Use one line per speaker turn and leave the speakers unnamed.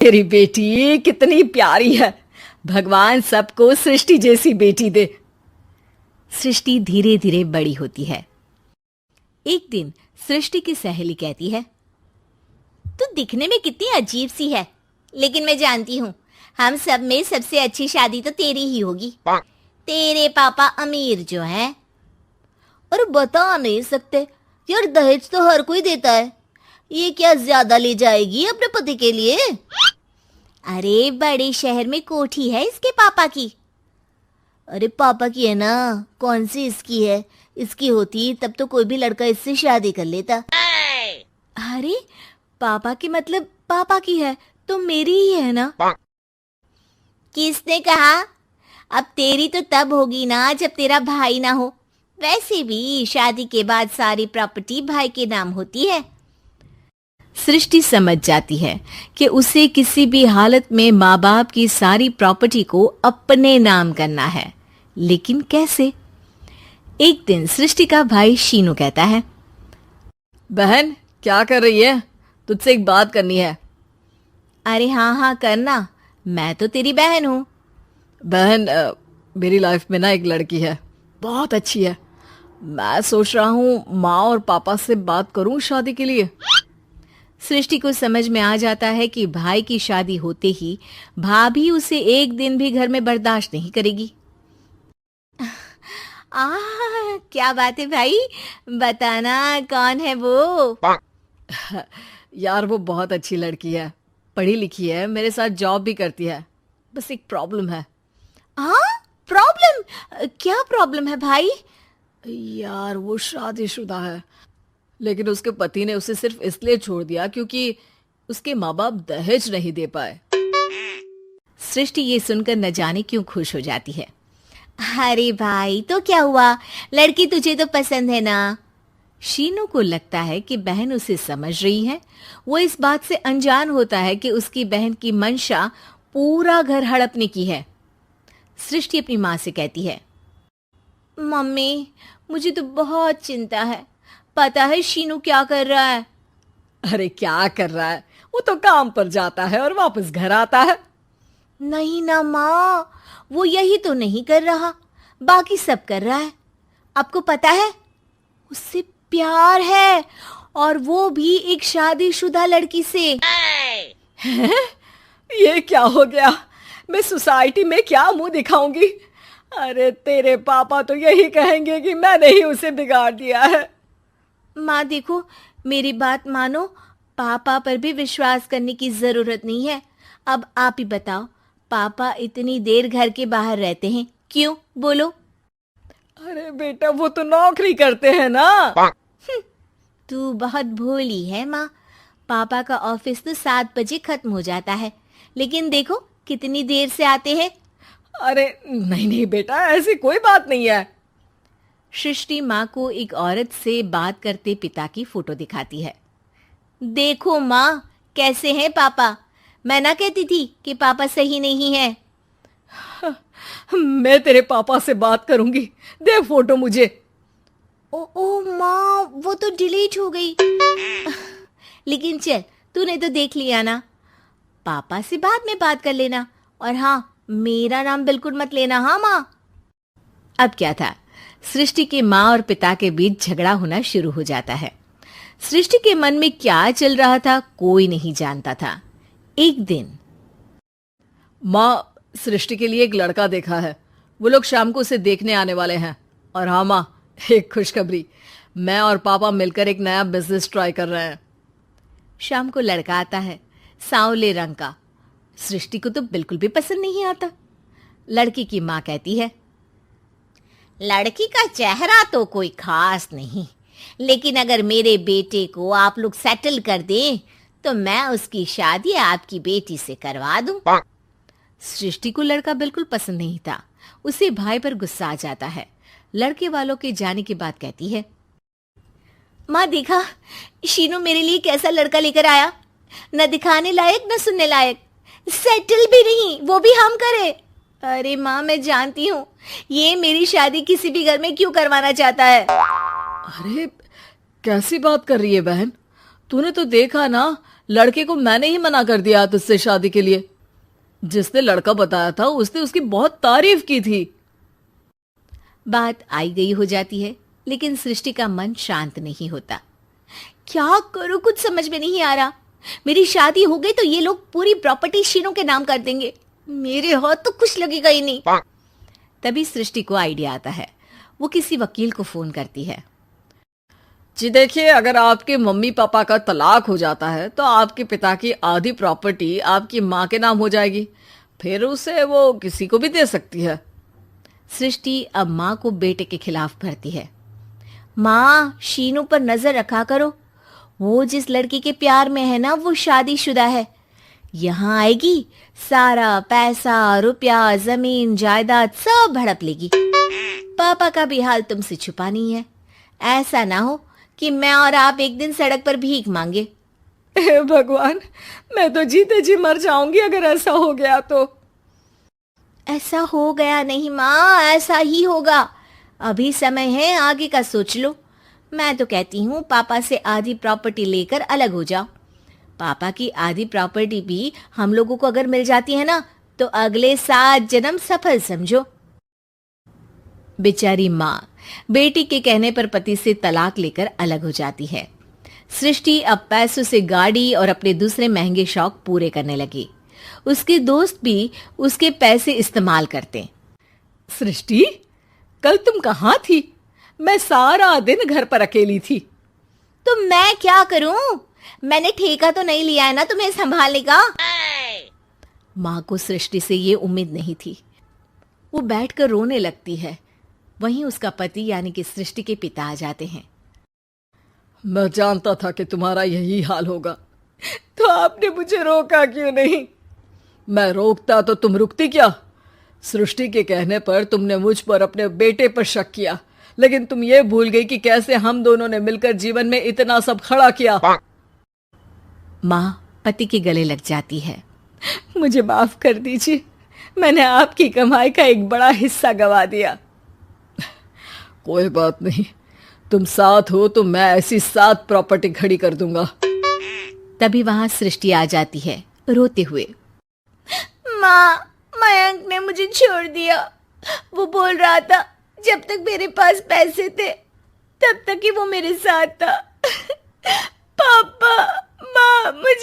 तेरी बेटी कितनी प्यारी है। भगवान सबको सृष्टि जैसी बेटी दे।
सृष्टि धीरे धीरे बड़ी होती है। एक दिन सृष्टि की सहेली कहती है, तू दिखने में कितनी अजीब सी है, लेकिन मैं जानती हूँ हम सब में सबसे अच्छी शादी तो तेरी ही होगी। तेरे पापा अमीर जो हैं। और बता नहीं सकते यार, दहेज तो हर कोई देता है, ये क्या ज्यादा ले जाएगी अपने पति के लिए? अरे बड़े शहर में कोठी है इसके पापा की। अरे पापा की है ना, कौन सी इसकी है? इसकी होती तब तो कोई भी लड़का इससे शादी कर लेता। अरे पापा की मतलब पापा की है तो मेरी ही है ना? किसने कहा? अब तेरी तो तब होगी ना जब तेरा भाई ना हो। वैसे भी शादी के बाद सारी प्रॉपर्टी भाई के नाम होती है। सृष्टि समझ जाती है कि उसे किसी भी हालत में माँ बाप की सारी प्रॉपर्टी को अपने नाम करना है, लेकिन कैसे? एक दिन सृष्टि का भाई शीनू कहता है,
बहन क्या कर रही है? तुझसे एक बात करनी है।
अरे हाँ हाँ करना, मैं तो तेरी बहन हूँ।
बहन मेरी लाइफ में ना एक लड़की है, बहुत अच्छी है। मैं सोच रहा हूँ माँ और पापा से बात करूँ शादी के लिए।
सृष्टि को समझ में आ जाता है कि भाई की शादी होते ही भाभी उसे एक दिन भी घर में बर्दाश्त नहीं करेगी। क्या बात है भाई, बताना कौन है वो?
यार वो बहुत अच्छी लड़की है, पढ़ी लिखी है, मेरे साथ जॉब भी करती है। बस एक प्रॉब्लम है।
प्रॉब्लम? क्या प्रॉब्लम है भाई?
यार वो शादीशुदा है, लेकिन उसके पति ने उसे सिर्फ इसलिए छोड़ दिया क्योंकि उसके माँ बाप दहेज नहीं दे पाए।
सृष्टि ये सुनकर न जाने क्यों खुश हो जाती है। अरे भाई तो क्या हुआ, लड़की तुझे तो पसंद है ना? शीनू को लगता है कि बहन उसे समझ रही है। वो इस बात से अनजान होता है कि उसकी बहन की मंशा पूरा घर हड़पने की है। सृष्टि अपनी माँ से कहती है, मम्मी मुझे तो बहुत चिंता है। पता है शीनू क्या कर रहा है?
अरे क्या कर रहा है? वो तो काम पर जाता है और वापस घर आता है।
नहीं ना माँ, वो यही तो नहीं कर रहा, बाकी सब कर रहा है। आपको पता है उससे प्यार है, और वो भी एक शादीशुदा लड़की से।
ये क्या हो गया? मैं सोसाइटी में क्या मुंह दिखाऊंगी? अरे तेरे पापा तो यही कहेंगे कि मैंने ही उसे बिगाड़ दिया है।
माँ देखो, मेरी बात मानो, पापा पर भी विश्वास करने की जरूरत नहीं है। अब आप ही बताओ, पापा इतनी देर घर के बाहर रहते हैं क्यों? बोलो।
अरे बेटा वो तो नौकरी करते हैं ना।
तू बहुत भोली है माँ। पापा का ऑफिस तो 7 बजे खत्म हो जाता है, लेकिन देखो कितनी देर से आते हैं।
अरे नहीं नहीं बेटा, ऐसी कोई बात नहीं है।
सृष्टि माँ को एक औरत से बात करते पिता की फोटो दिखाती है। देखो माँ, कैसे हैं पापा? मैं ना कहती थी कि पापा सही नहीं है।
मैं तेरे पापा से बात करूंगी, दे फोटो मुझे।
ओ माँ, वो तो डिलीट हो गई। लेकिन चल, तूने तो देख लिया ना। पापा से बाद में बात कर लेना, और हाँ, मेरा नाम बिल्कुल मत लेना। हाँ माँ। अब क्या था, सृष्टि के माँ और पिता के बीच झगड़ा होना शुरू हो जाता है। सृष्टि के मन में क्या चल रहा था कोई नहीं जानता था। एक दिन,
माँ सृष्टि के लिए एक लड़का देखा है, वो लोग शाम को उसे देखने आने वाले हैं। और हाँ माँ, एक खुशखबरी, मैं और पापा मिलकर एक नया बिजनेस ट्राई कर रहे हैं।
शाम को लड़का आता है, सांवले रंग का। सृष्टि को तो बिल्कुल भी पसंद नहीं आता। लड़की की माँ कहती है, लड़की का चेहरा तो कोई खास नहीं, लेकिन अगर मेरे बेटे को आप लोग सेटल कर दें तो मैं उसकी शादी आपकी बेटी से करवा दूं। सृष्टि को लड़का बिल्कुल पसंद नहीं था। उसे भाई पर गुस्सा आ जाता है। लड़के वालों के जाने के बाद कहती है, माँ देखा शीनू मेरे लिए कैसा लड़का लेकर आया, न दिखाने लायक न सुनने लायक, सेटल भी नहीं, वो भी हम करे। अरे माँ मैं जानती हूँ ये मेरी शादी किसी भी घर में क्यों करवाना चाहता है।
अरे कैसी बात कर रही है बहन? तूने तो देखा ना, लड़के को मैंने ही मना कर दिया तुझसे शादी के लिए। जिसने लड़का बताया था उसने उसकी बहुत तारीफ की थी।
बात आई गई हो जाती है, लेकिन सृष्टि का मन शांत नहीं होता। क्या करूं, कुछ समझ में नहीं आ रहा। मेरी शादी हो गई तो ये लोग पूरी प्रॉपर्टी शीनू के नाम कर देंगे, मेरे हाथ तो कुछ लगेगा ही नहीं। तभी सृष्टि को आइडिया आता है। वो किसी वकील को फोन करती है।
जी देखिए, अगर आपके मम्मी पापा का तलाक हो जाता है तो आपके पिता की आधी प्रॉपर्टी आपकी माँ के नाम हो जाएगी, फिर उसे वो किसी को भी दे सकती है।
सृष्टि अब माँ को बेटे के खिलाफ भरती है। माँ, शीनू पर नजर रखा करो, वो जिस लड़की के प्यार में है ना वो शादीशुदा है। यहाँ आएगी, सारा पैसा रुपया जमीन जायदाद सब हड़प लेगी। पापा का भी हाल तुमसे छुपा नहीं है। ऐसा ना हो कि मैं और आप एक दिन सड़क पर भीख मांगे।
हे भगवान, मैं तो जीते जी मर जाऊंगी अगर ऐसा हो गया तो।
ऐसा हो गया नहीं माँ, ऐसा ही होगा। अभी समय है, आगे का सोच लो। मैं तो कहती हूँ पापा से आधी प्रॉपर्टी लेकर अलग हो जाओ। पापा की आधी प्रॉपर्टी भी हम लोगों को अगर मिल जाती है ना तो अगले 7 जन्म सफल समझो। बेचारी माँ बेटी के कहने पर पति से तलाक लेकर अलग हो जाती है। सृष्टि अब पैसों से गाड़ी और अपने दूसरे महंगे शौक पूरे करने लगी। उसके दोस्त भी उसके पैसे इस्तेमाल करते।
सृष्टि, कल तुम कहाँ थी? मैं सारा दिन घर पर अकेली थी।
तो मैं क्या करूं? मैंने ठेका तो नहीं लिया है ना तुम्हें संभालने का। माँ को सृष्टि से ये उम्मीद नहीं थी। वो बैठकर रोने लगती है। वहीं उसका पति यानी कि सृष्टि के पिता आ जाते हैं।
मैं जानता था कि तुम्हारा यही हाल होगा, तो आपने मुझे रोका क्यों नहीं? मैं रोकता तो तुम रुकती क्या? सृष्टि के कहने पर तुमने मुझ पर अपने बेटे पर शक किया, लेकिन तुम ये भूल गई कि कैसे हम दोनों ने मिलकर जीवन में इतना सब खड़ा किया।
माँ पति के गले लग जाती है।
मुझे माफ कर दीजिए, मैंने आपकी कमाई का एक बड़ा हिस्सा गवा दिया। कोई बात नहीं, तुम साथ हो तो मैं ऐसी 7 प्रॉपर्टी खड़ी कर दूंगा।
तभी वहां सृष्टि आ जाती है रोते हुए। माँ, मयंक ने मुझे छोड़ दिया। वो बोल रहा था जब तक मेरे पास पैसे थे तब तक ही वो मेरे साथ था। पापा, माँ, मुझे